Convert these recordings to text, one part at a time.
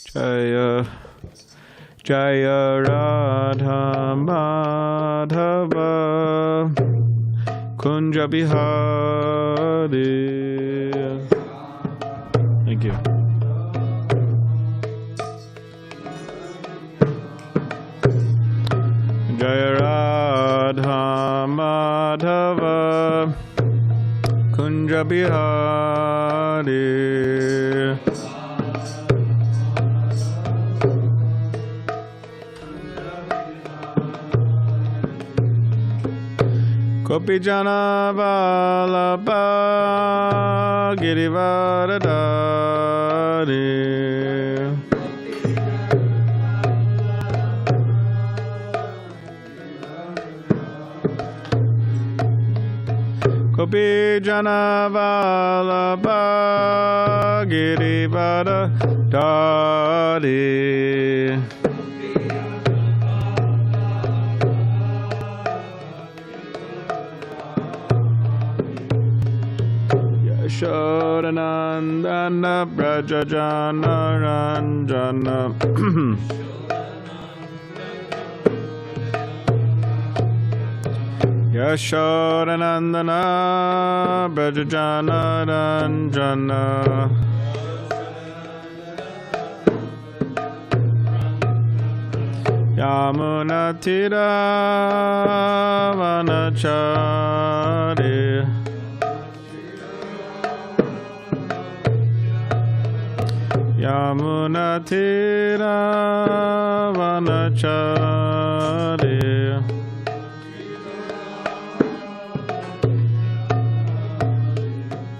Jaya Jaya Radha Madhava Kunja Bihari. Thank you. Jaya Radha Madhava Kunja Bihari. Gopijana Vallabha Girivaradari. Gopijana Vallabha Girivaradari. Yashodanandana Brajajana Ranjana Yashodanandana Brajajana Ranjana Yamunatira Vanachari Yamunatira Vanachari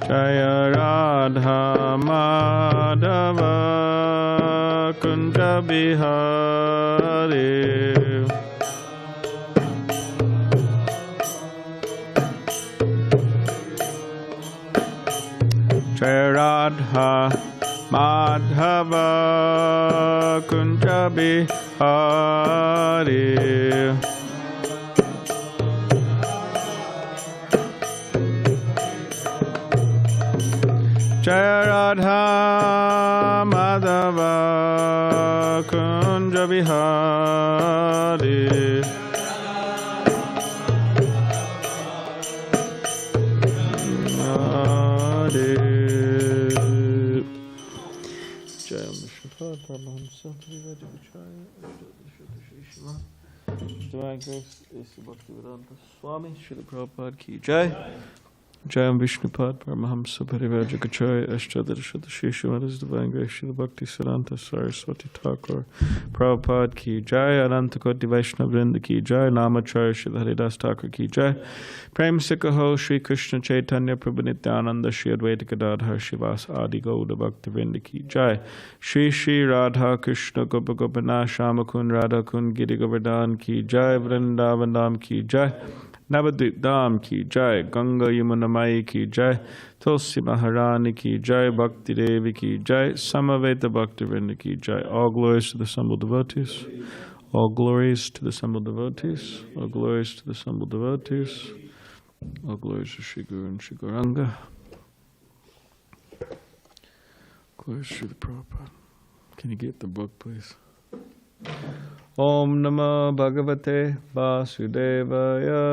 Jaya Radha Madhava Kunja Bihari. Jaya Radha Madhava Kunja Bihari. Jaya Radha Madhava Kunja Bihari. Divine Grace is Bhakti Vedanta Swami Srila Prabhupada Ki Jai. Jayam Vishnupad Paramahamsa Parivajagacharya Ashtadharshata Shishamaras Divine Grace Srila Bhakti Siddhanta Saraswati Thakur Prabhupada Ki Jai. Ananta Koti Vaishnava Vrinda Ki Jai. Namacharya Srila Haridas Thakur Ki Jai. Prem Sikaho Shri Krishna Chaitanya Prabhu Nityananda Shri Advaita Gadadhar Shivas Adi Gauda Bhakti Vrinda Ki Jai. Shri Shri Radha Krishna Gopa Gopana Shamakun Radha Kun Giri Govardhan Ki Jai. Vrindavan Dham Ki Jai. Navadvip Dham Ki Jai. Ganga Yamuna Mai Ki Jai. Tulsi Maharani Ki Jai. Bhakti Devi Ki Jai. Samaveta Bhakti Vrinda Ki Jai. All glories to the assembled devotees. All glories to the assembled devotees. All glories to the assembled devotees. All glories to Shri Guru and Shri Gauranga. Glories to the Prabhupada. Can you get the book, please? Om Namo Bhagavate Vasudevaya.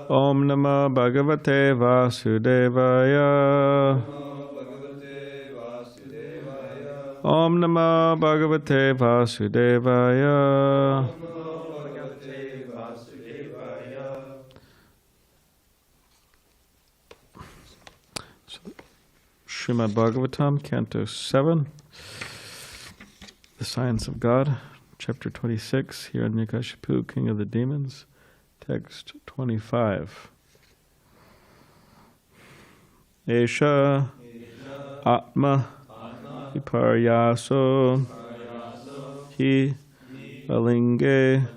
Om Namo Bhagavate Vasudevaya. Om Namo Bhagavate Vasudevaya. Srimad Bhagavatam, Canto 7, The Science of God, Chapter 26, Hiranyakashipu, King of the Demons, Text 25. Esha Atma Viparyaso Hi Alinge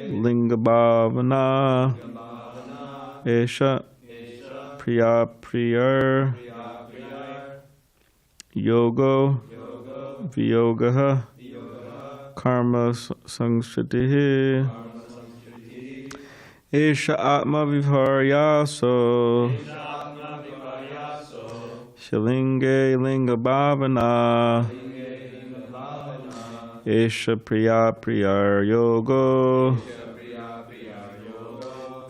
Lingabhavana Esha Priya Priyar Yogo Viyogaha Karma Sangshritihi Esha Atma Viparyaso Shilinge linga bhavana. Esha priya priyar yogo.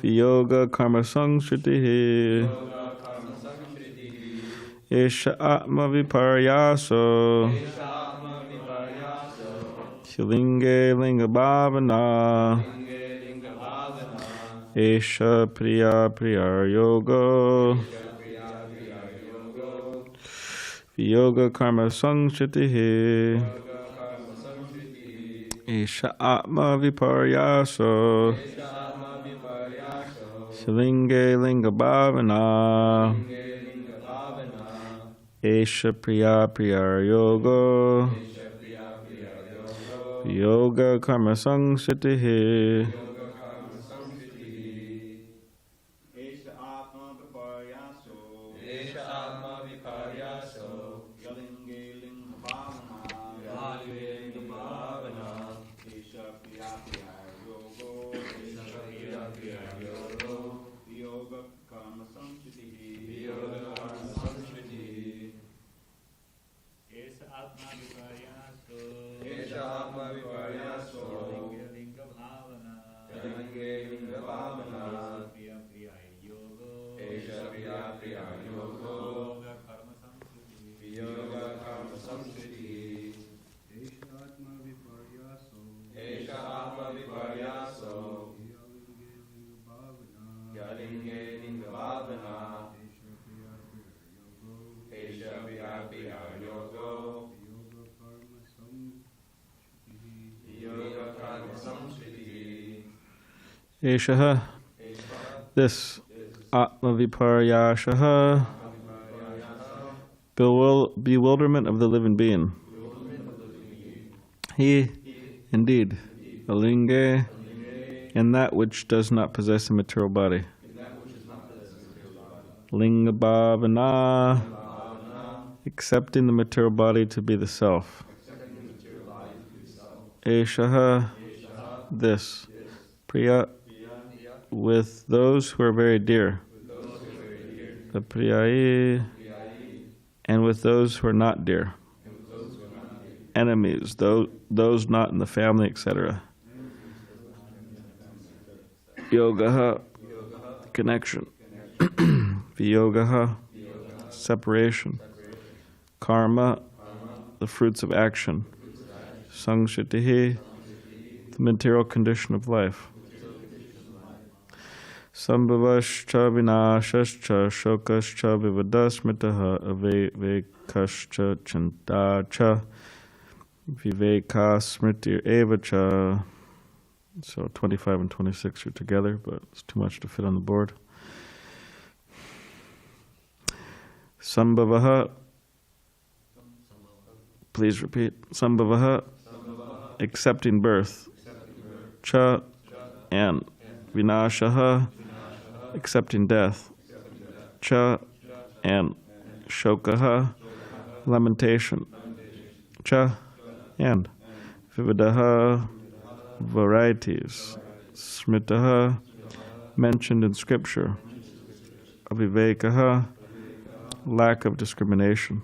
Viyoga karma sangshritihi. Esha atma viparyaso. Shilinge linga bhavana. Esha priya priyar yogo. Viyoga karma sangshritihi. Esha atma viparyaso. Shilinge linga bhavana. Esha priya priyar yogo. Yoga karma sangshritihi. Esha atma viparyaso. Esha atma viparyaso. Yalinge linga bhavana. Yalinge linga bhavana. Esha priya priya yogo. Esha priya priya yogo. Yoga karma sangshritihi. Yoga karma sangshritihi. Esha atma viparyaso. Esha atma viparyaso. Yalinge linga bhavana. Yalinge linga bhavana. Priya priya yogo. Esha priya priya yogo. Yoga karma sangshritihi. Yoga karma sangshritihi. Esha atma viparyaso. Esha atma viparyaso. Yalinge linga bhavana. Esha priya priya yogo. Yoga karma sangshritihi. Eshaha, this atma viparyashaha, bewilderment of the living being. He, indeed, alinge, and that which does not possess a material body. Linga bhavana, accepting the material body to be the self. Eshaha, this, priya, with those who are very dear. The priyai, and with those who are not dear. Enemies, those not in the family, etc. Yogaha, connection. Viyogaha, separation. Karma, the fruits of action. Sangshritihi, the material condition of life. Sambhavascha vinashascha shokascha vivadasmitaha avekascha chintacha vivekasmritir evacha. So 25 and 26 are together, but it's too much to fit on the board. Sambhavaha, please repeat. Sambhavaha, accepting birth. Cha, and. Vinashaha, accepting death. Cha, and. Shokaha, lamentation. Cha, and. Vivadaha, varieties. Smritaha, mentioned in scripture. Avivekaha, lack of discrimination.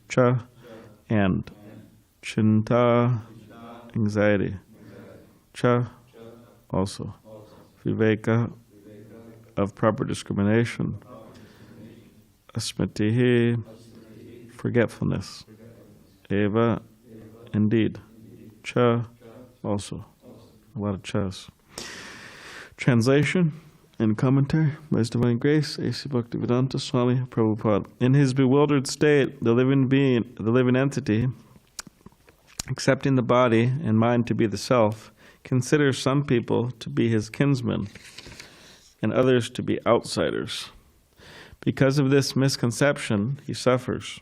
Cha, and. Chinta, anxiety. Cha, also. Viveka, of proper discrimination. Asmitihi, forgetfulness. Eva, indeed. Cha, also. A lot of chas. Translation and commentary by His Divine Grace, A.C. Bhaktivedanta Swami Prabhupada. In his bewildered state, the living being, the living entity, accepting the body and mind to be the self, considers some people to be his kinsmen and others to be outsiders. Because of this misconception, he suffers.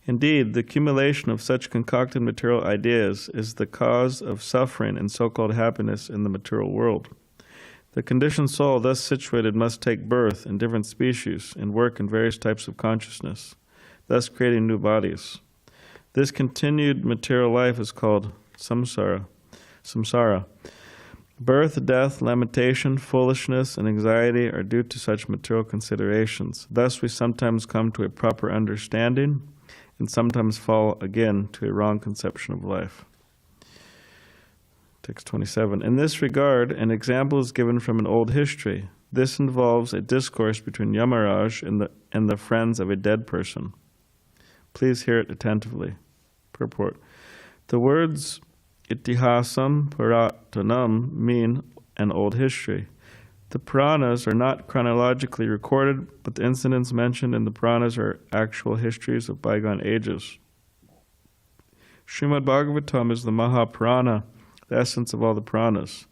Indeed, the accumulation of such concocted material ideas is the cause of suffering and so-called happiness in the material world. The conditioned soul thus situated must take birth in different species and work in various types of consciousness, thus creating new bodies. This continued material life is called samsara. Birth, death, lamentation, foolishness, and anxiety are due to such material considerations. Thus we sometimes come to a proper understanding and sometimes fall again to a wrong conception of life. Text 27. In this regard, an example is given from an old history. This involves a discourse between Yamaraj and the friends of a dead person. Please hear it attentively. Purport. The words Itihasam Puratanam mean an old history. The Puranas are not chronologically recorded, but the incidents mentioned in the Puranas are actual histories of bygone ages. Srimad Bhagavatam is the Mahapurana, the essence of all the Puranas.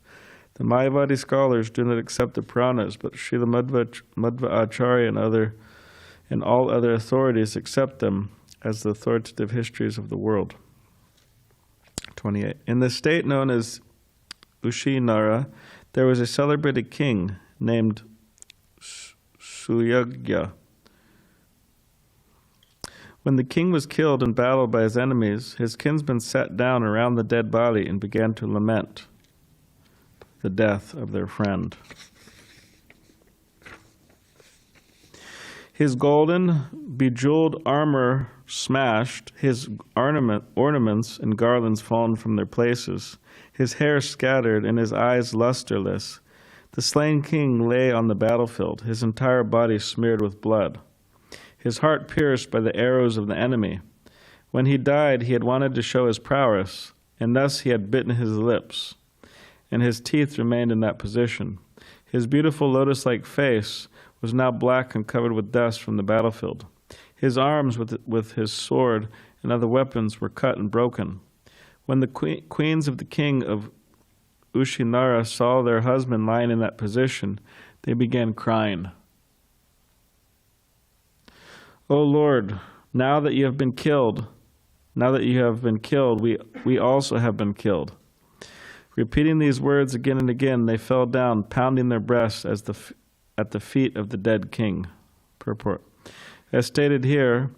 The Mayavadi scholars do not accept the Puranas, but Srila Madhva Acharya and all other authorities accept them as the authoritative histories of the world. 28. In the state known as Ushinara, there was a celebrated king named Suyagya. When the king was killed in battle by his enemies, his kinsmen sat down around the dead body and began to lament the death of their friend. His golden, bejeweled armor smashed, his ornaments and garlands fallen from their places, his hair scattered and his eyes lusterless. The slain king lay on the battlefield, his entire body smeared with blood, his heart pierced by the arrows of the enemy. When he died, he had wanted to show his prowess, and thus he had bitten his lips, and his teeth remained in that position. His beautiful lotus-like face was now black and covered with dust from the battlefield. His arms with his sword and other weapons were cut and broken. When the queens of the king of Ushinara saw their husband lying in that position, they began crying. O Lord, now that you have been killed, we also have been killed. Repeating these words again and again, they fell down, pounding their breasts at the feet of the dead king. Purport. As stated here,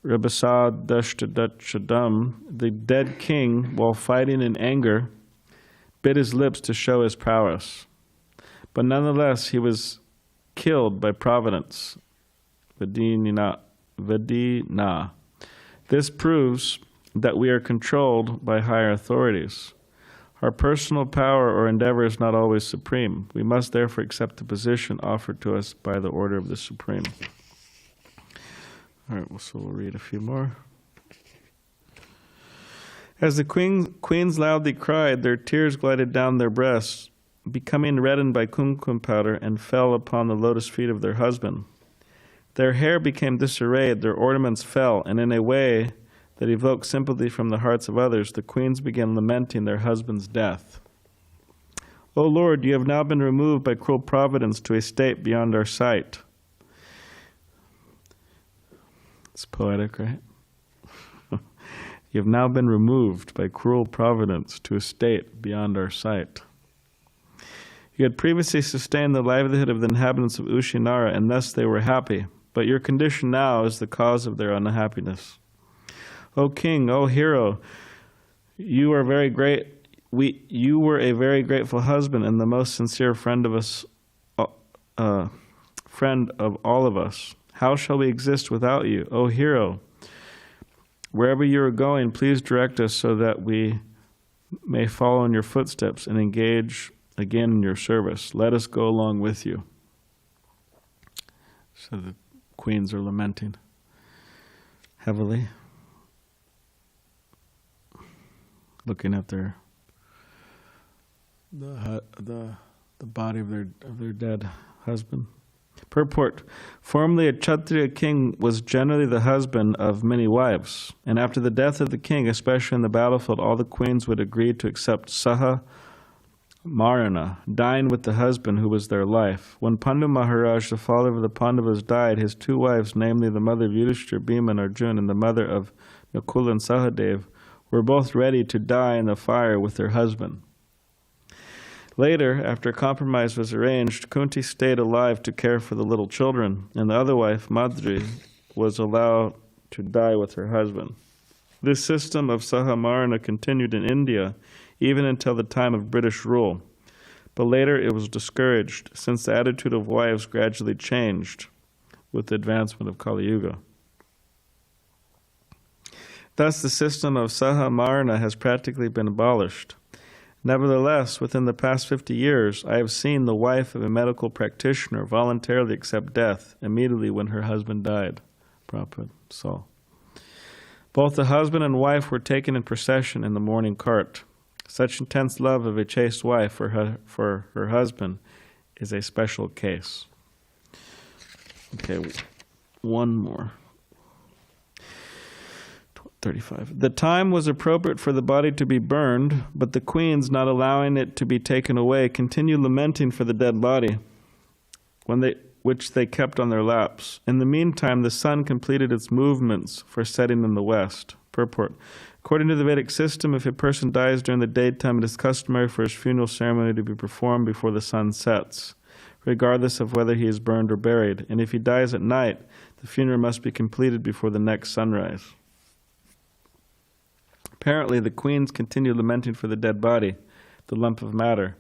Rabasad Dashtadachadam, the dead king, while fighting in anger, bit his lips to show his prowess. But nonetheless, he was killed by providence. Vadina. This proves that we are controlled by higher authorities. Our personal power or endeavor is not always supreme. We must therefore accept the position offered to us by the order of the Supreme. All right, so we'll read a few more. As the queens loudly cried, their tears glided down their breasts, becoming reddened by kumkum powder, and fell upon the lotus feet of their husband. Their hair became disarrayed, their ornaments fell, and in a way that evoked sympathy from the hearts of others, the queens began lamenting their husband's death. O Lord, you have now been removed by cruel providence to a state beyond our sight. It's poetic, right? You have now been removed by cruel providence to a state beyond our sight. You had previously sustained the livelihood of the inhabitants of Ushinara, and thus they were happy. But your condition now is the cause of their unhappiness. O king, O hero, you are very great. You were a very grateful husband and the most sincere friend of us, friend of all of us. How shall we exist without you, O hero? Wherever you are going, please direct us so that we may follow in your footsteps and engage again in your service. Let us go along with you. So the queens are lamenting heavily, looking at the body of their dead husband. Purport. Formerly a Kshatriya king was generally the husband of many wives, and after the death of the king, especially in the battlefield, all the queens would agree to accept Saha Marana, dying with the husband who was their life. When Pandu Maharaj, the father of the Pandavas, died, his two wives, namely the mother of Yudhishthira, Bhima and Arjuna, and the mother of Nakula and Sahadev, were both ready to die in the fire with their husband. Later, after a compromise was arranged, Kunti stayed alive to care for the little children, and the other wife, Madri, was allowed to die with her husband. This system of Sahamarana continued in India even until the time of British rule. but later it was discouraged, since the attitude of wives gradually changed with the advancement of Kali Yuga. Thus, the system of Saha Marana has practically been abolished. Nevertheless, within the past 50 years, I have seen the wife of a medical practitioner voluntarily accept death immediately when her husband died. Prabhupada saw. Both the husband and wife were taken in procession in the mourning cart. Such intense love of a chaste wife for her husband is a special case. Okay, one more. 35. The time was appropriate for the body to be burned, but the queens, not allowing it to be taken away, continued lamenting for the dead body, which they kept on their laps. In the meantime, the sun completed its movements for setting in the west. Purport. According to the Vedic system, if a person dies during the daytime, it is customary for his funeral ceremony to be performed before the sun sets, regardless of whether he is burned or buried. And if he dies at night, the funeral must be completed before the next sunrise. Apparently, the queens continued lamenting for the dead body, the lump of matter,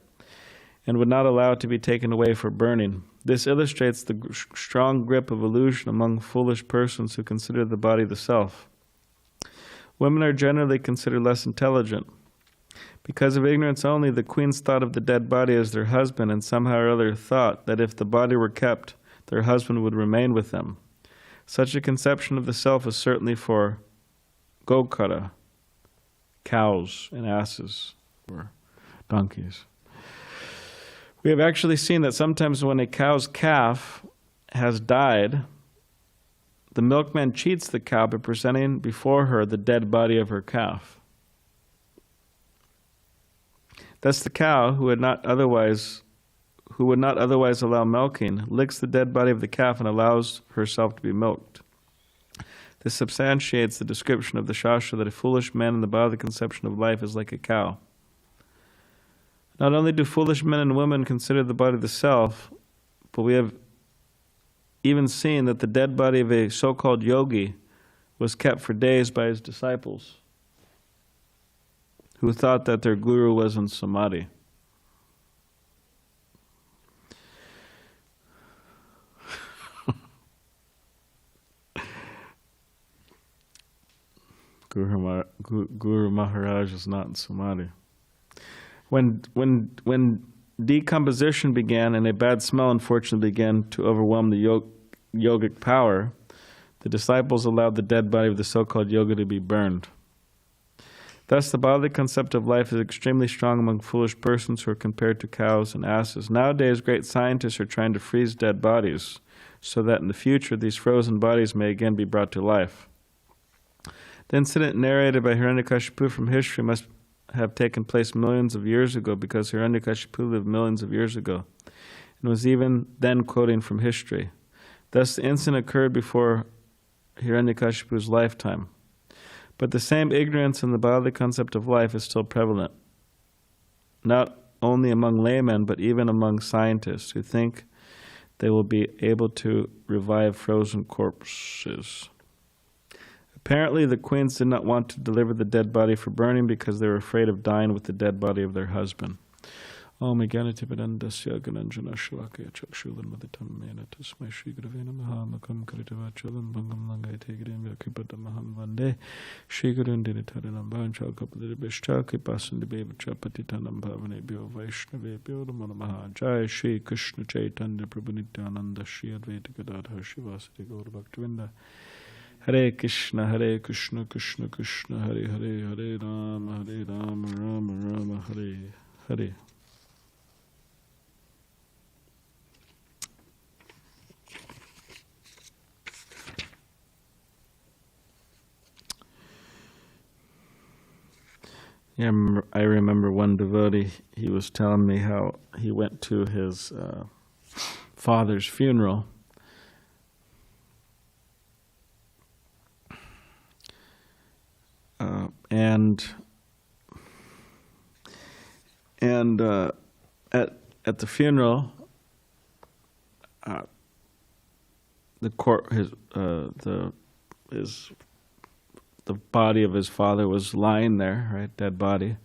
and would not allow it to be taken away for burning. This illustrates the strong grip of illusion among foolish persons who consider the body the self. Women are generally considered less intelligent. Because of ignorance only, the queens thought of the dead body as their husband, and somehow or other thought that if the body were kept, their husband would remain with them. Such a conception of the self is certainly for Gokara, cows and asses, or donkeys. We have actually seen that sometimes when a cow's calf has died, the milkman cheats the cow by presenting before her the dead body of her calf. Thus the cow, who would not otherwise allow milking, licks the dead body of the calf and allows herself to be milked. This substantiates the description of the Shastra that a foolish man in the bodily conception of life is like a cow. Not only do foolish men and women consider the body the self, but we have even seen that the dead body of a so-called yogi was kept for days by his disciples, who thought that their guru was in samādhi. Guru Maharaj is not in samādhi. When decomposition began and a bad smell unfortunately began to overwhelm the yogic power, the disciples allowed the dead body of the so-called yogi to be burned. Thus, the bodily concept of life is extremely strong among foolish persons who are compared to cows and asses. Nowadays, great scientists are trying to freeze dead bodies so that in the future these frozen bodies may again be brought to life. The incident narrated by Hiranyakashipu from history must have taken place millions of years ago, because Hiranyakashipu lived millions of years ago and was even then quoting from history. Thus, the incident occurred before Hiranyakashipu's lifetime. But the same ignorance in the bodily concept of life is still prevalent, not only among laymen, but even among scientists who think they will be able to revive frozen corpses. Apparently, the queens did not want to deliver the dead body for burning because they were afraid of dying with the dead body of their husband. Om Gyanatipadandasya Gananjana Shalakaya Chakshulan Maditamena Tasmai Shri Gurave Namaha Makam Karitavachalam Bangam Langai Tegrim Yakipadamaham Vande Shri Gurundinitaranam Bancha Kapadibishta Kipasandibeva Chapatitanam Bhavane Bhyo Vaishnave Bhyo Namaha Jai Shri Krishna Chaitanya Prabhu Nityananda Shri Advaita Gadadhar Shivasati Gaur Bhaktivinda Hare Krishna, Krishna Krishna, Hare Hare, Hare Rama, Rama Rama, Hare Hare. Yeah, I remember one devotee, he was telling me how he went to his father's funeral. At the funeral, the body of his father was lying there, right, dead body,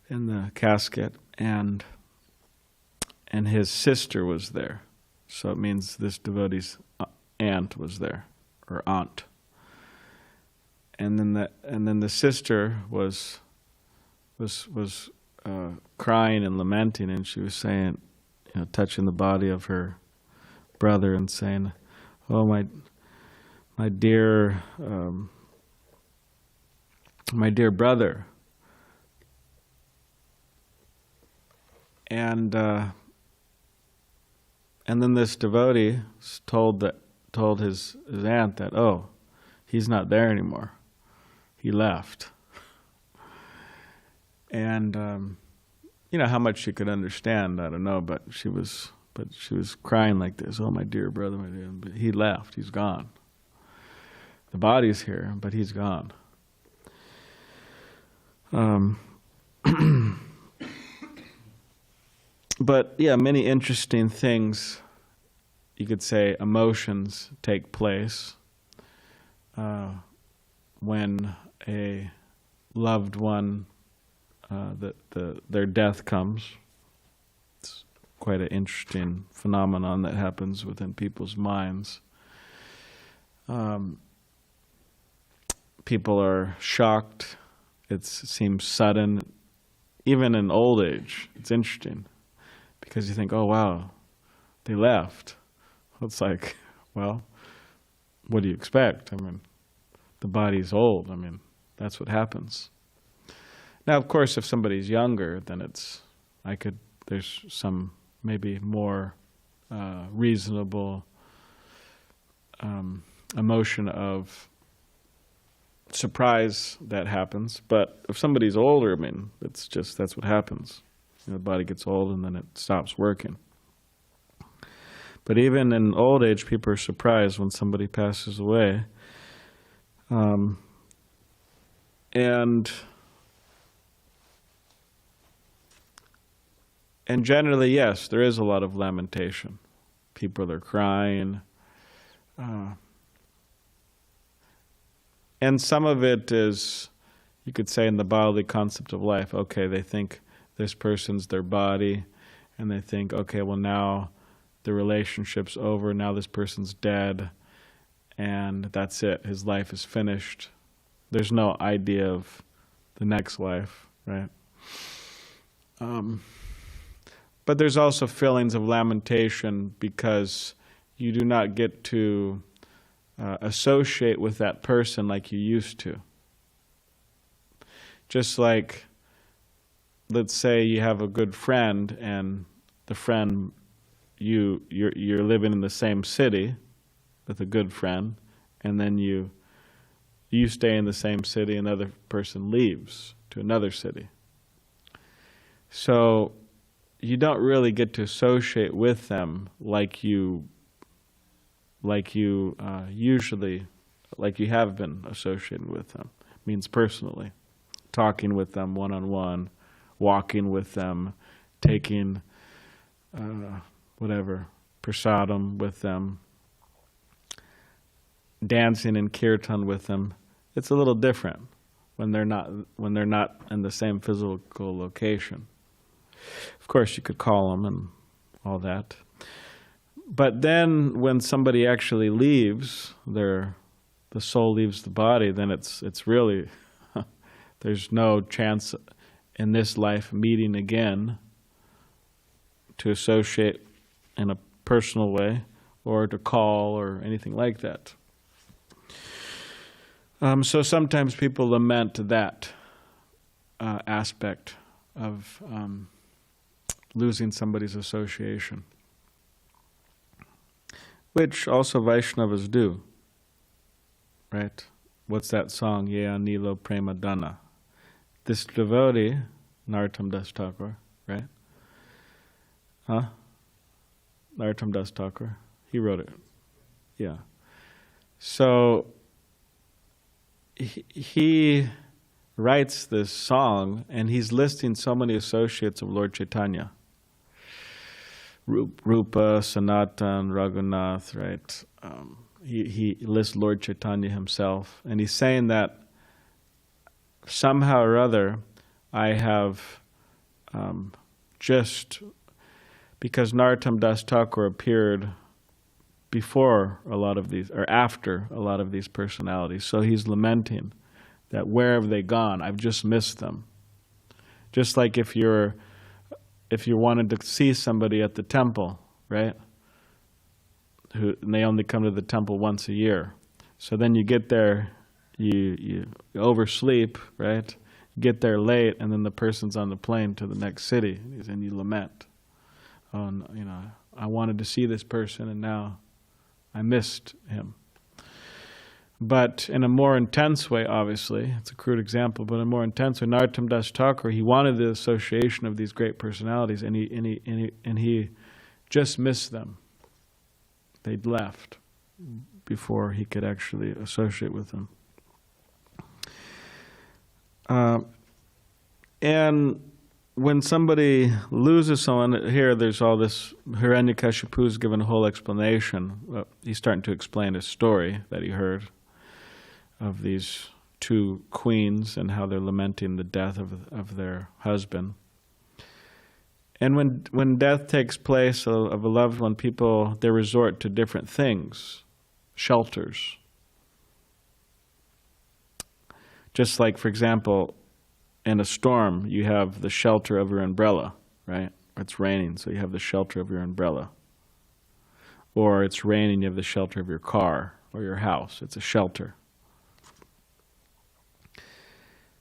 in the casket, and and his sister was there. So it means this devotee's aunt was there, or aunt. And then the sister was crying and lamenting, and she was saying, touching the body of her brother and saying, "Oh, my dear brother." And then this devotee told his aunt that, "Oh, he's not there anymore. He left." And how much she could understand, I don't know, but she was crying like this. "Oh, my dear brother, my dear," but he left. He's gone. The body's here, but he's gone. But yeah, many interesting things, you could say, emotions take place when a loved one, their death comes. It's quite an interesting phenomenon that happens within people's minds. People are shocked. It seems sudden. Even in old age, it's interesting. Because you think, "Oh, wow, they left." It's like, well, what do you expect? I mean, the body's old. I mean, that's what happens. Now, of course, if somebody's younger, then there's some maybe more reasonable emotion of surprise that happens. But if somebody's older, I mean, that's what happens. The body gets old and then it stops working. But even in old age, people are surprised when somebody passes away. And generally, yes, there is a lot of lamentation. People are crying. And some of it is, you could say, in the bodily concept of life. Okay, they think this person's their body, and they think, okay, well, now the relationship's over, now this person's dead, and that's it. His life is finished. There's no idea of the next life, right? But there's also feelings of lamentation because you do not get to associate with that person like you used to. Just like, let's say you have a good friend, and the friend, you're living in the same city with a good friend, and then you stay in the same city, another person leaves to another city. So you don't really get to associate with them like you have been associated with them. It means personally, talking with them one-on-one, walking with them, taking prasadam with them, dancing in kirtan with them. It's a little different when they're not in the same physical location. Of course, you could call them and all that. But then when somebody actually leaves, the soul leaves the body, then it's really, there's no chance in this life meeting again to associate in a personal way or to call or anything like that. So sometimes people lament that aspect of losing somebody's association, which also Vaishnavas do, right? What's that song? Yea Nilo Prema Dana. This devotee, Narottam Das Thakur, right? Huh? Narottam Das Thakur. He wrote it. Yeah. So he writes this song, and he's listing so many associates of Lord Chaitanya. Rupa, Sanatan, Raghunath, right? He lists Lord Chaitanya himself, and he's saying that somehow or other I have just because Narottam Das Thakur appeared before a lot of these, or after a lot of these personalities. So he's lamenting that where have they gone? I've just missed them. Just like if you wanted to see somebody at the temple, right? And they only come to the temple once a year. So then you get there, you oversleep, right? You get there late, and then the person's on the plane to the next city, and you lament. Oh, I wanted to see this person, and now I missed him. But in a more intense way, obviously, it's a crude example, but in a more intense way, Narottam Das Thakur, he wanted the association of these great personalities, and he just missed them. They'd left before he could actually associate with them. And when somebody loses someone, here there's all this, Hiranyakashipu's given a whole explanation. He's starting to explain his story that he heard of these two queens and how they're lamenting the death of their husband. And when death takes place of a loved one, people, they resort to different things, shelters. Just like, for example, in a storm, you have the shelter of your umbrella, right? It's raining, so you have the shelter of your umbrella. Or it's raining, you have the shelter of your car or your house. It's a shelter.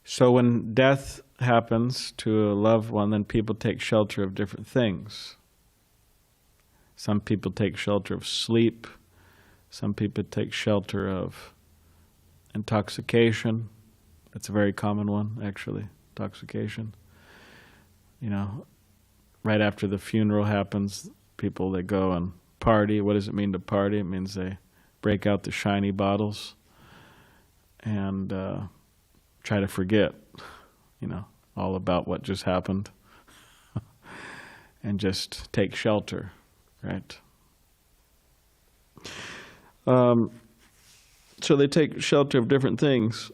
So when death happens to a loved one, then people take shelter of different things. Some people take shelter of sleep. Some people take shelter of intoxication. That's a very common one, actually, intoxication. Right after the funeral happens, people, they go and party. What does it mean to party? It means they break out the shiny bottles and try to forget, all about what just happened and just take shelter, right? So they take shelter of different things.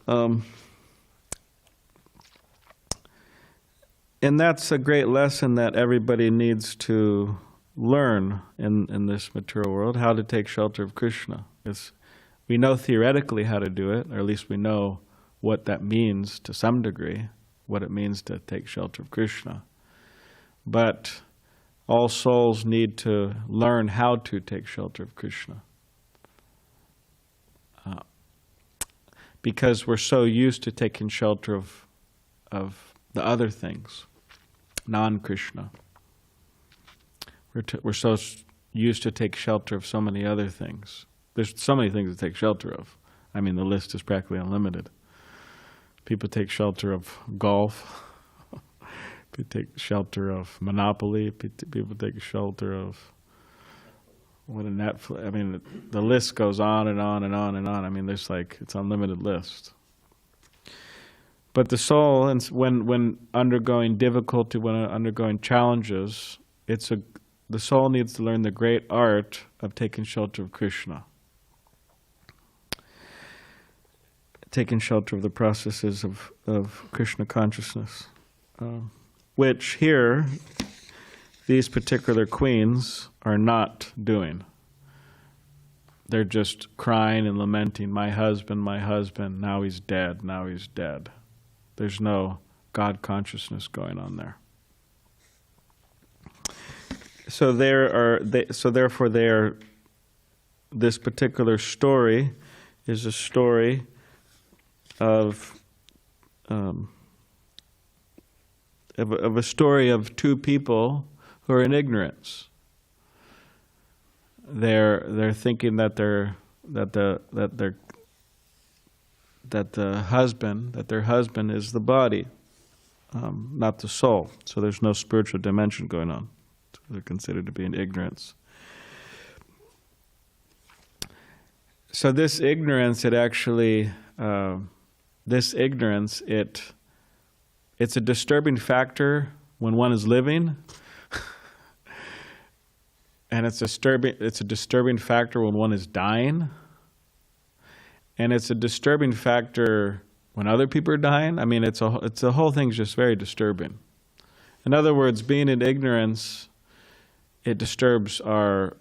And that's a great lesson that everybody needs to learn in this material world, how to take shelter of Krishna. We know theoretically how to do it, or at least we know what that means to some degree, what it means to take shelter of Krishna. But all souls need to learn how to take shelter of Krishna. Because we're so used to taking shelter of the other things, non-Krishna. We're so used to take shelter of so many other things. There's so many things to take shelter of. I mean, the list is practically unlimited. People take shelter of golf. People take shelter of Monopoly. People take shelter of what a Netflix. I mean, the list goes on and on and on and on. I mean, it's unlimited list. But the soul, when undergoing difficulty, when undergoing challenges, the soul needs to learn the great art of taking shelter of Krishna. Taking shelter of the processes of Krishna consciousness. Which here, these particular queens are not doing. They're just crying and lamenting, my husband, now he's dead, now he's dead. There's no God consciousness going on there. So therefore this particular story is a story of a story of two people who are in ignorance. They're thinking that their husband is the body, not the soul. So there's no spiritual dimension going on. So they're considered to be in ignorance. So this ignorance, it's a disturbing factor when one is living, and it's a disturbing factor when one is dying, and it's a disturbing factor when other people are dying. I mean, the whole thing's just very disturbing. In other words, being in ignorance it disturbs our,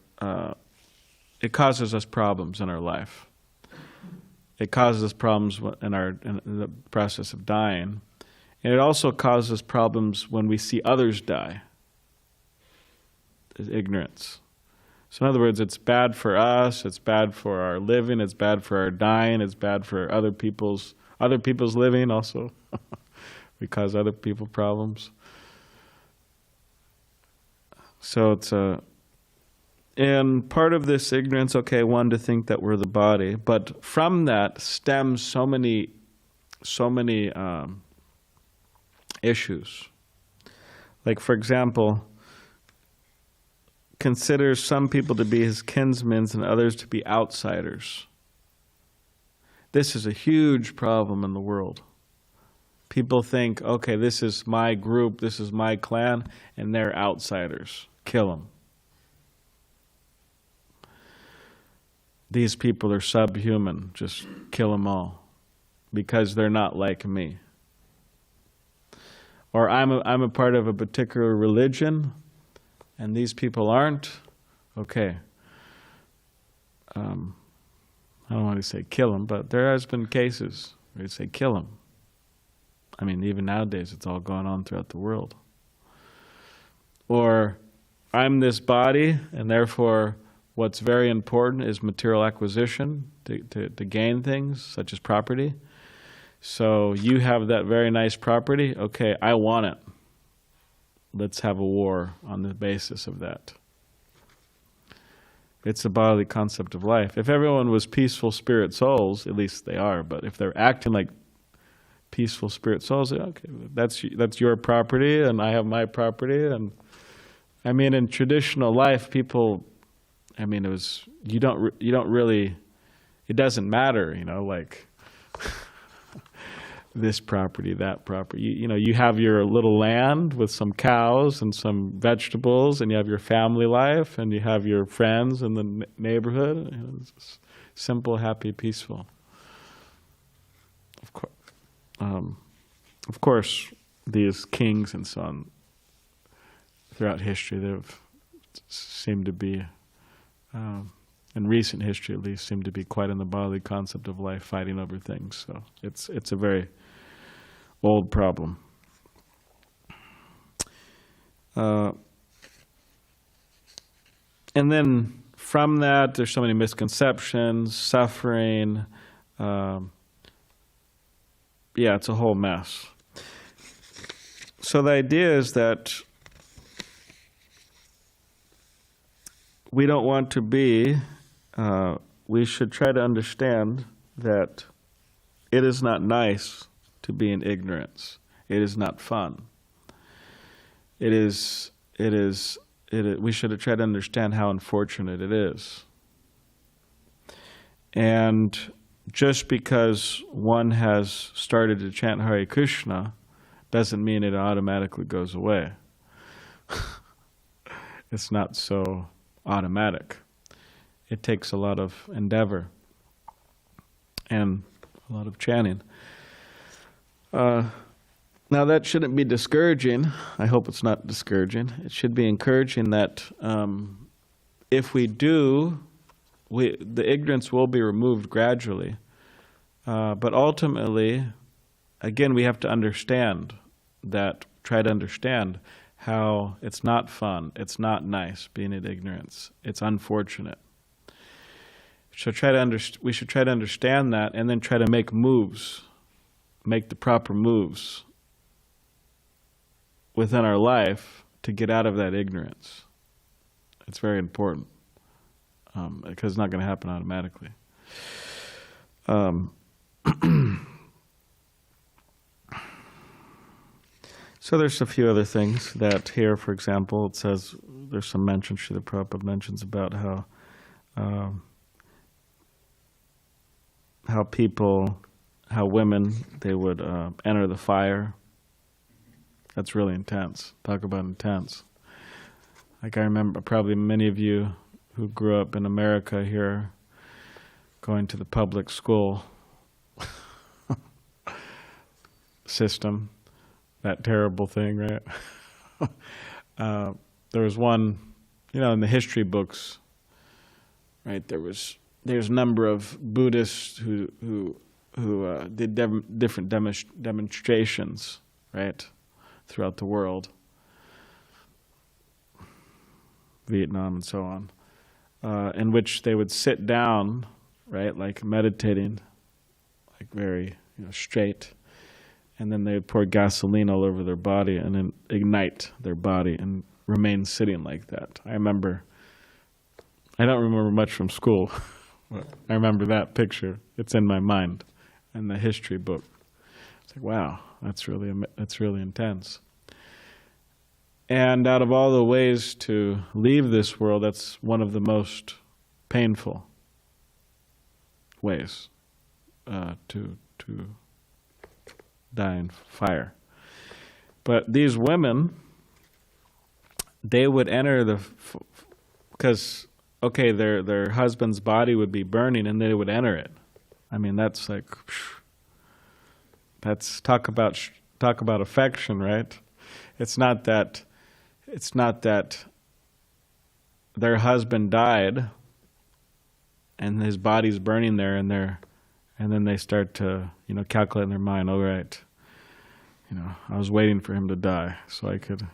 it causes us problems in our life. It causes us problems in the process of dying. And it also causes problems when we see others die. It's ignorance. So in other words, it's bad for us, it's bad for our living, it's bad for our dying, it's bad for other people's living also. We cause other people problems. So it's and part of this ignorance, okay, one, to think that we're the body, but from that stems so many issues. Like, for example, considers some people to be his kinsmen and others to be outsiders. This is a huge problem in the world. People think, okay, this is my group, this is my clan, and they're outsiders. Kill them. These people are subhuman. Just kill them all because they're not like me. Or I'm a part of a particular religion, and these people aren't. Okay. I don't want to say kill them, but there has been cases where you say kill them. I mean, even nowadays, it's all going on throughout the world. Or I'm this body, and therefore what's very important is material acquisition to gain things, such as property. So you have that very nice property. Okay, I want it. Let's have a war on the basis of that. It's a bodily concept of life. If everyone was peaceful spirit souls, at least they are, but if they're acting like peaceful spirit souls, okay, that's your property and I have my property. And I mean, in traditional life, people, I mean, it was, you don't really, it doesn't matter, you know, like this property, that property. You know, you have your little land with some cows and some vegetables, and you have your family life, and you have your friends in the neighborhood. You know, it's just simple, happy, peaceful. Of course, these kings and so on, throughout history, they've seemed to be, in recent history at least, seem to be quite in the bodily concept of life, fighting over things. So it's a very old problem. And then from that, there's so many misconceptions, suffering. Yeah, it's a whole mess. So the idea is that we don't want to be, we should try to understand that it is not nice to be in ignorance. It is not fun. We should try to understand how unfortunate it is. And just because one has started to chant Hare Krishna doesn't mean it automatically goes away. It's not so automatic. It takes a lot of endeavor and a lot of chanting. Now that shouldn't be discouraging. I hope it's not discouraging. It should be encouraging that if we do, the ignorance will be removed gradually. But ultimately, again, we have to understand that, try to understand how it's not fun, it's not nice being in ignorance, it's unfortunate. So we should try to understand that and then try to make moves, make the proper moves within our life to get out of that ignorance. It's very important because it's not going to happen automatically. So there's a few other things that here, for example, it says, there's some mention, Srila Prabhupada mentions about how women, they would enter the fire. That's really intense. Talk about intense. Like I remember probably many of you who grew up in America here going to the public school system, that terrible thing, right? There was one in the history books, right? There's a number of Buddhists who did different demonstrations, right, throughout the world, Vietnam and so on, in which they would sit down, right, like meditating, like very straight, and then they would pour gasoline all over their body and then ignite their body and remain sitting like that. I don't remember much from school, but I remember that picture. It's in my mind, in the history book. It's like, wow, that's really intense. And out of all the ways to leave this world, that's one of the most painful ways to die in fire. But these women, they would enter because their husband's body would be burning and they would enter it. I mean, that's like, that's talk about affection, right? It's not that their husband died and his body's burning there, and then they start to calculate in their mind, all right, I was waiting for him to die so I could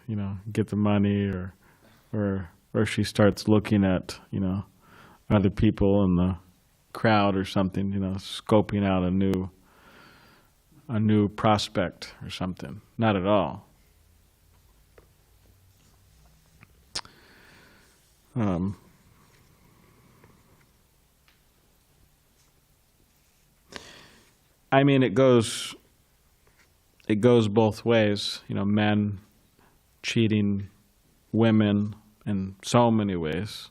get the money, or she starts looking at other people in the crowd or something, scoping out a new prospect or something. Not at all. I mean, it goes both ways. Men cheating women in so many ways,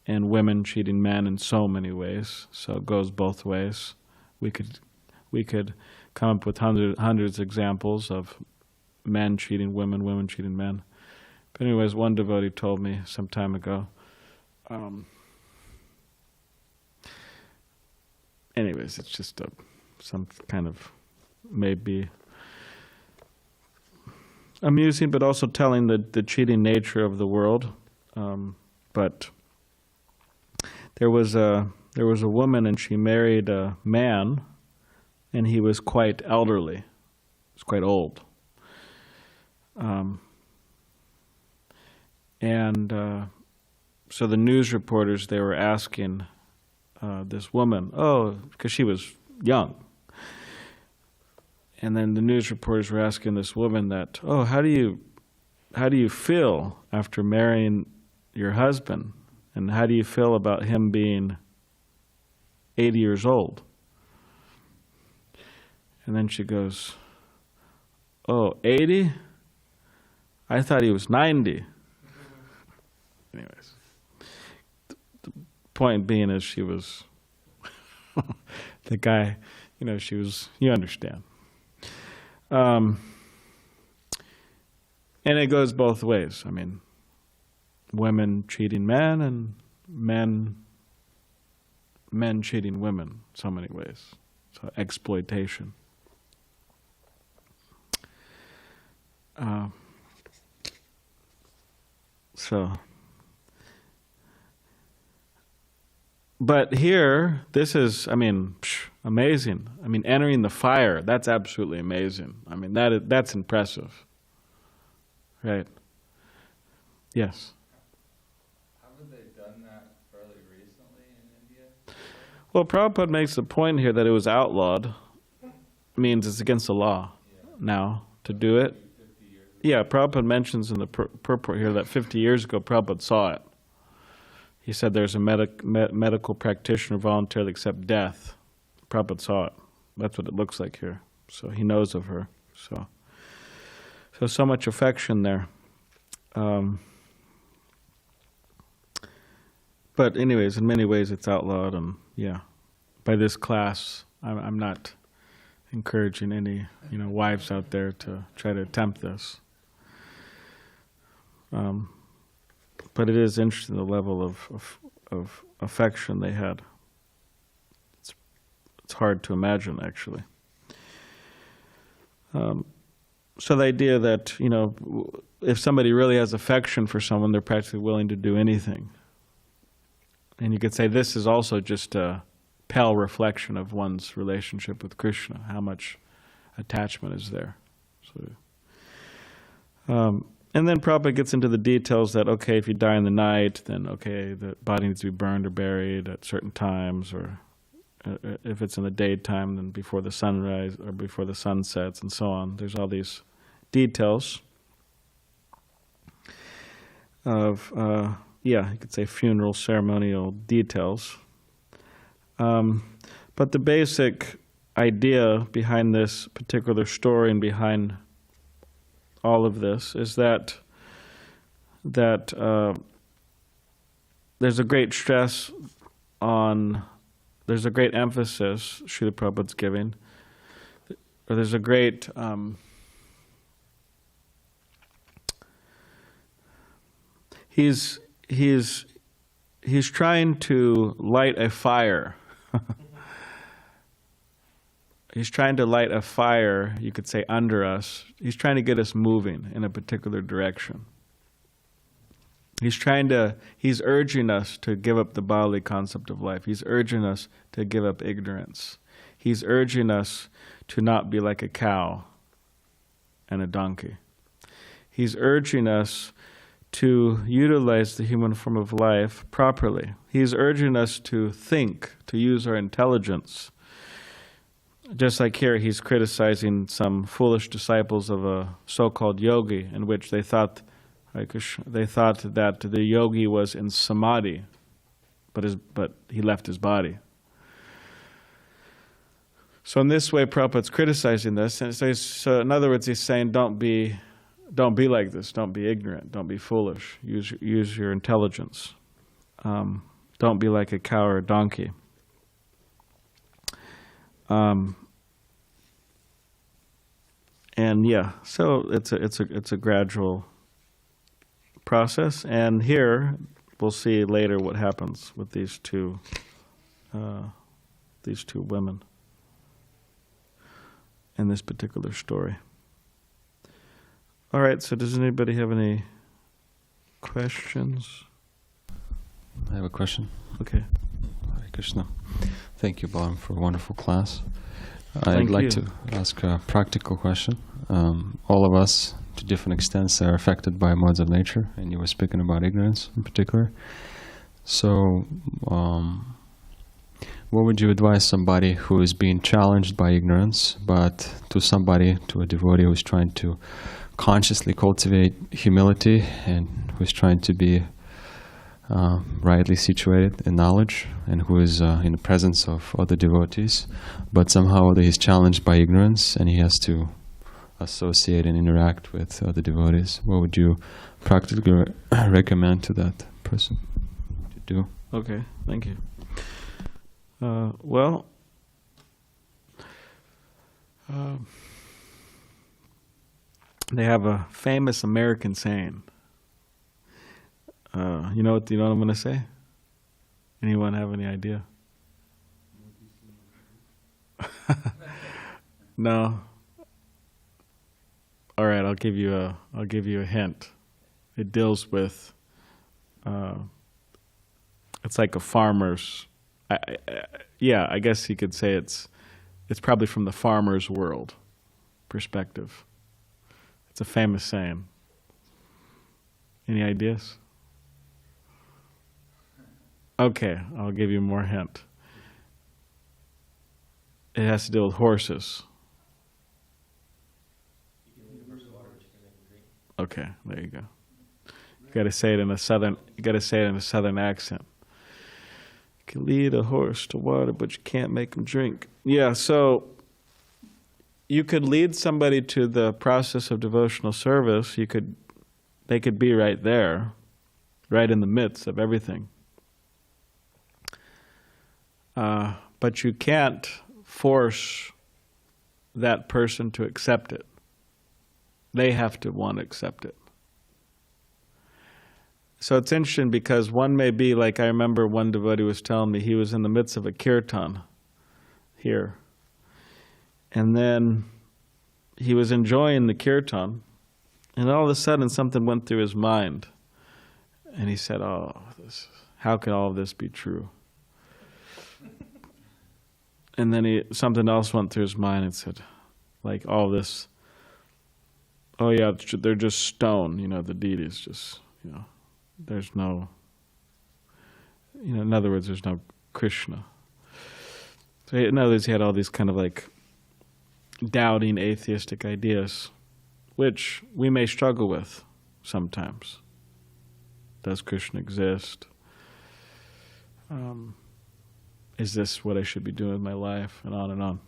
and women cheating men in so many ways. So it goes both ways. We could come up with hundreds of examples of men cheating women, women cheating men. But anyways, one devotee told me some time ago. Anyways, it's just some kind of maybe amusing, but also telling the cheating nature of the world. But there was a woman, and she married a man, and he was quite elderly. He was quite old. So the news reporters, they were asking this woman, because she was young. And then the news reporters were asking this woman that, how do you feel after marrying your husband? And how do you feel about him being 80 years old? And then she goes, 80? I thought he was 90. Anyways, the point being is she was, the guy, she was, you understand. And it goes both ways. I mean, women cheating men and men cheating women, so many ways. So exploitation. But here, this is, amazing. Entering the fire, that's absolutely amazing. That's impressive. Right. Yes? Haven't they done that fairly recently in India? Well, Prabhupada makes the point here that it was outlawed. Means it's against the law now to do it. Yeah, Prabhupada mentions in the purport here that 50 years ago Prabhupada saw it. He said there's a medical practitioner voluntarily accept death. Prabhupada saw it. That's what it looks like here. So he knows of her. So much affection there. But anyways, in many ways it's outlawed, and by this class, I'm not encouraging any wives out there to try to attempt this. But it is interesting the level of affection they had. It's hard to imagine, actually. So the idea that, if somebody really has affection for someone, they're practically willing to do anything. And you could say this is also just a pale reflection of one's relationship with Krishna, how much attachment is there. So, and then Prabhupada gets into the details that, okay, if you die in the night, then okay, the body needs to be burned or buried at certain times, or if it's in the daytime, then before the sunrise or before the sun sets, and so on. There's all these details of, you could say funeral ceremonial details. But the basic idea behind this particular story and behind all of this is that there's a great stress on, there's a great emphasis Srila Prabhupada's giving, or there's a great he's trying to light a fire. He's trying to light a fire, you could say, under us. He's trying to get us moving in a particular direction. He's urging us to give up the bodily concept of life. He's urging us to give up ignorance. He's urging us to not be like a cow and a donkey. He's urging us to utilize the human form of life properly. He's urging us to think, to use our intelligence. Just like here, he's criticizing some foolish disciples of a so-called yogi, in which they thought that the yogi was in samādhi, but he left his body. So in this way, Prabhupada's criticizing this, and so in other words, he's saying, don't be like this. Don't be ignorant. Don't be foolish. Use your intelligence. Don't be like a cow or a donkey. And so it's a gradual process. And here we'll see later what happens with these two women in this particular story. All right, so does anybody have any questions? I have a question. Okay. Hare Krishna. Thank you, Balaram, for a wonderful class. Thank I'd like you. to ask a practical question. All of us, to different extents, are affected by modes of nature, and you were speaking about ignorance in particular. So, what would you advise somebody who is being challenged by ignorance, but to a devotee who is trying to consciously cultivate humility and who is trying to be rightly situated in knowledge and who is in the presence of other devotees, but somehow he's challenged by ignorance and he has to associate and interact with other devotees? What would you practically recommend to that person to do? Okay, thank you. They have a famous American saying. You know what I'm going to say? Anyone have any idea? No. All right, I'll give you a hint. It deals with. It's like a farmer's. I guess you could say it's probably from the farmer's world perspective. It's a famous saying. Any ideas? Okay, I'll give you more hint. It has to do with horses. Okay, there you go. You got to say it in a southern accent. You can lead a horse to water, but you can't make him drink. Yeah, so you could lead somebody to the process of devotional service. They could be right there, right in the midst of everything. But you can't force that person to accept it. They have to want to accept it. So it's interesting because one may be like, I remember one devotee was telling me he was in the midst of a kirtan here. And then he was enjoying the kirtan, and all of a sudden something went through his mind. And he said, oh, how can all of this be true? And then something else went through his mind and said, like all this, oh yeah, they're just stone, the deities just, there's no, in other words, there's no Krishna. So in other words, he had all these kind of like doubting atheistic ideas, which we may struggle with sometimes. Does Krishna exist? Is this what I should be doing with my life? And on and on.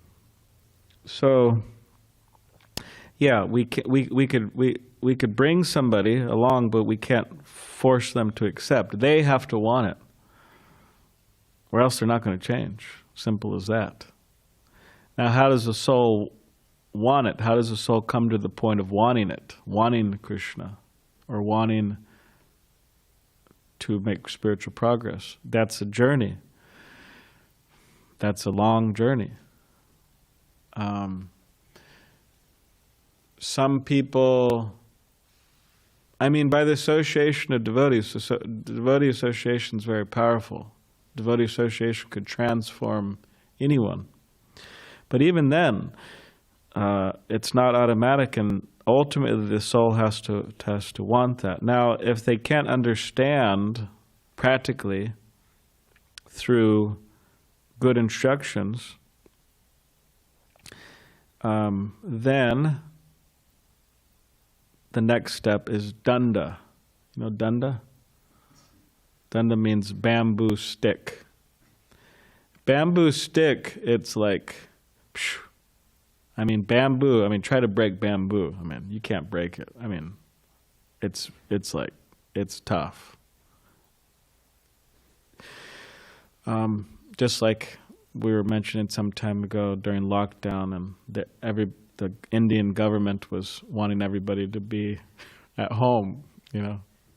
So, yeah, we could bring somebody along, but we can't force them to accept. They have to want it, or else they're not going to change. Simple as that. Now, how does the soul want it? How does the soul come to the point of wanting it, wanting Krishna, or wanting to make spiritual progress? That's a journey. That's a long journey. Some people, by the association of devotees, devotee association is very powerful. Devotee association could transform anyone. But even then, it's not automatic, and ultimately the soul has to want that. Now, if they can't understand practically through good instructions, then the next step is danda. You know danda? Danda means bamboo stick. Bamboo stick, it's like, bamboo, try to break bamboo. You can't break it. It's tough. Just like we were mentioning some time ago during lockdown, and the Indian government was wanting everybody to be at home,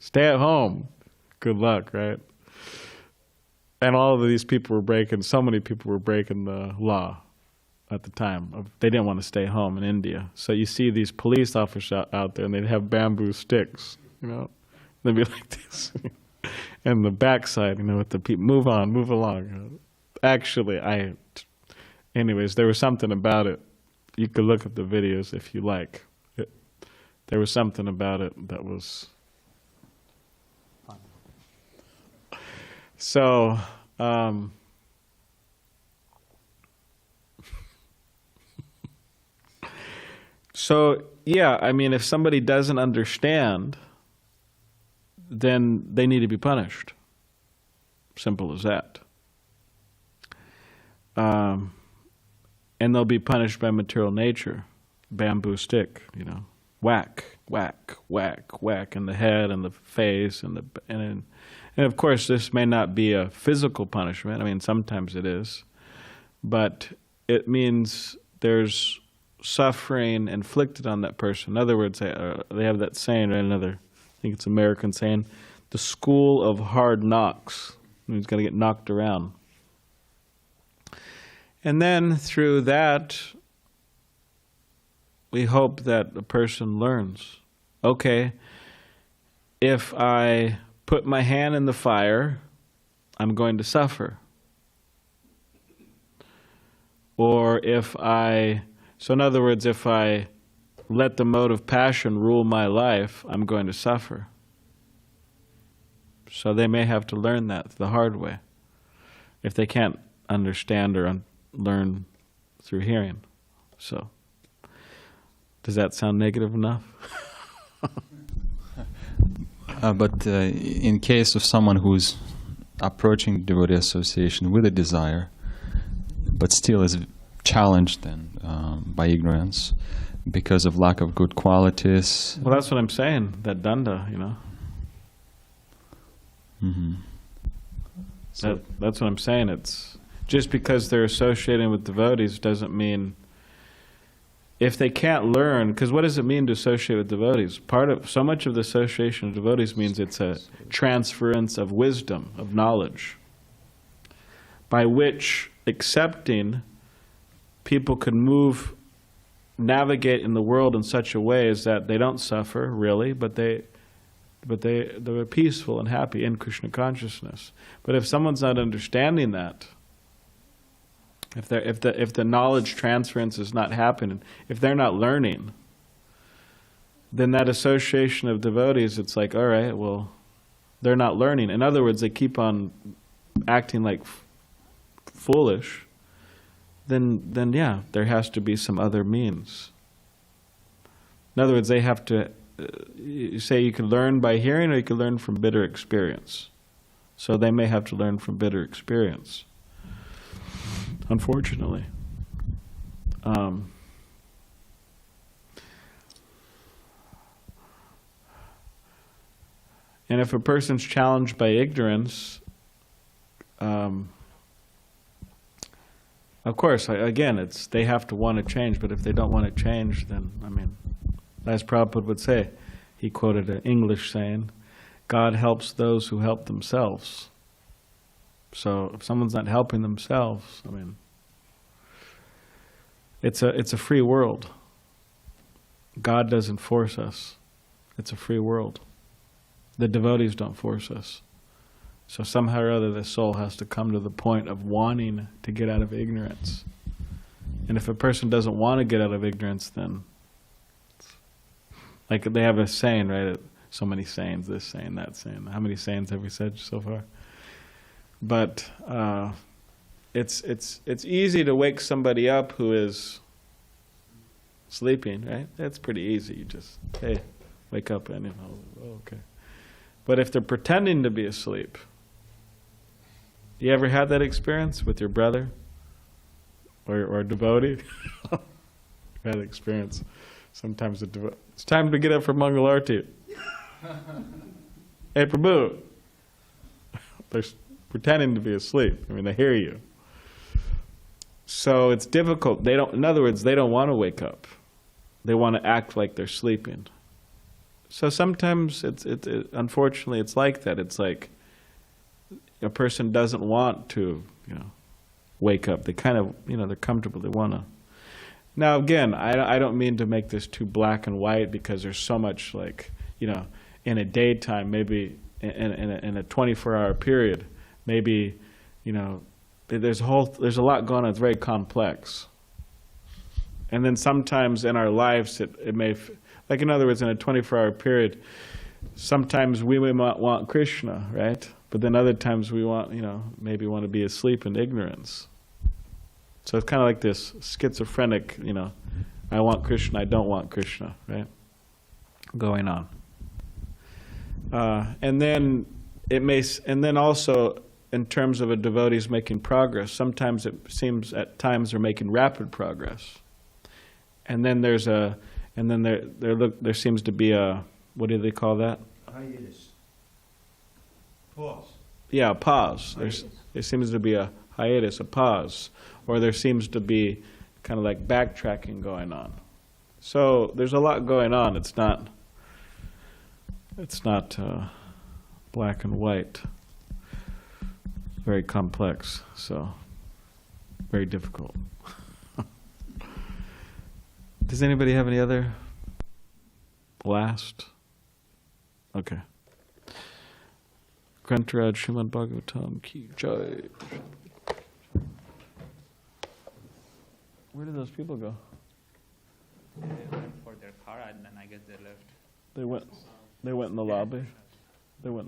stay at home. Good luck, right? And all of these people so many people were breaking the law at the time. They didn't want to stay home in India. So you see these police officers out there, and they'd have bamboo sticks, They'd be like this. And the backside, with the people, move on, move along. Actually, anyways, there was something about it. You could look at the videos if you like. There was something about it that was fun. So, if somebody doesn't understand, then they need to be punished. Simple as that. And they'll be punished by material nature. Bamboo stick, whack, whack, whack, whack in the head and the face and of course this may not be a physical punishment. Sometimes it is, but it means there's suffering inflicted on that person. In other words, they have that saying, right? I think it's American saying, the school of hard knocks. He's going to get knocked around. And then through that, we hope that the person learns. Okay, if I put my hand in the fire, I'm going to suffer. Or so in other words, if I let the mode of passion rule my life, I'm going to suffer. So they may have to learn that the hard way, if they can't understand or learn through hearing. So, does that sound negative enough? But in case of someone who's approaching devotee association with a desire, but still is challenged then by ignorance because of lack of good qualities. Well, that's what I'm saying, that danda, Mm-hmm. That's what I'm saying. It's just because they're associating with devotees doesn't mean, if they can't learn, because what does it mean to associate with devotees? So much of the association of devotees means it's a transference of wisdom, of knowledge, by which accepting people can move navigate in the world in such a way as that they don't suffer really, but they're peaceful and happy in Krishna consciousness. But if someone's not understanding that, if the knowledge transference is not happening, if they're not learning, then that association of devotees, it's like, all right, well, they're not learning. In other words, they keep on acting like foolish. Then yeah, there has to be some other means. In other words, they have to you say you can learn by hearing, or you can learn from bitter experience. So they may have to learn from bitter experience, unfortunately. And if a person's challenged by ignorance, of course, again, they have to want to change, but if they don't want to change, then, I mean, as Prabhupada would say, he quoted an English saying, God helps those who help themselves. So if someone's not helping themselves, I mean, it's a free world. God doesn't force us. It's a free world. The devotees don't force us. So somehow or other the soul has to come to the point of wanting to get out of ignorance. And if a person doesn't want to get out of ignorance, then, like they have a saying, right? So many sayings, this saying, that saying. How many sayings have we said so far? But it's easy to wake somebody up who is sleeping, right? That's pretty easy. You just, hey, wake up, and you know, oh, okay. But if they're pretending to be asleep, you ever had that experience with your brother or a devotee? Had an experience. Sometimes it's time to get up for Mangal Arati. Hey, Prabhu. They're pretending to be asleep. I mean, they hear you. So it's difficult. In other words, they don't want to wake up. They want to act like they're sleeping. So sometimes unfortunately it's like that. It's like a person doesn't want to, wake up. They kind of, they're comfortable. They want to. Now again, I don't mean to make this too black and white, because there's so much, like, in a daytime, maybe in a 24-hour period, maybe, there's a lot going on. It's very complex. And then sometimes in our lives, it may, like, in other words, in a 24-hour period, sometimes we may want Krishna, right? But then other times we want, maybe want to be asleep in ignorance. So it's kind of like this schizophrenic, I want Krishna, I don't want Krishna, right? Going on. And then also, in terms of a devotee's making progress, sometimes it seems at times they're making rapid progress. And then there seems to be a, what do they call that? Hiatus. Pause. Yeah, a pause. There seems to be a hiatus, a pause, or there seems to be kind of like backtracking going on. So there's a lot going on. It's not black and white. Very complex, so very difficult. Does anybody have any other last? Okay. Grantaraj Srimad Bhagavatam ki jai. Where did those people go? They went for their car and then I guess they left. They went in the lobby. They went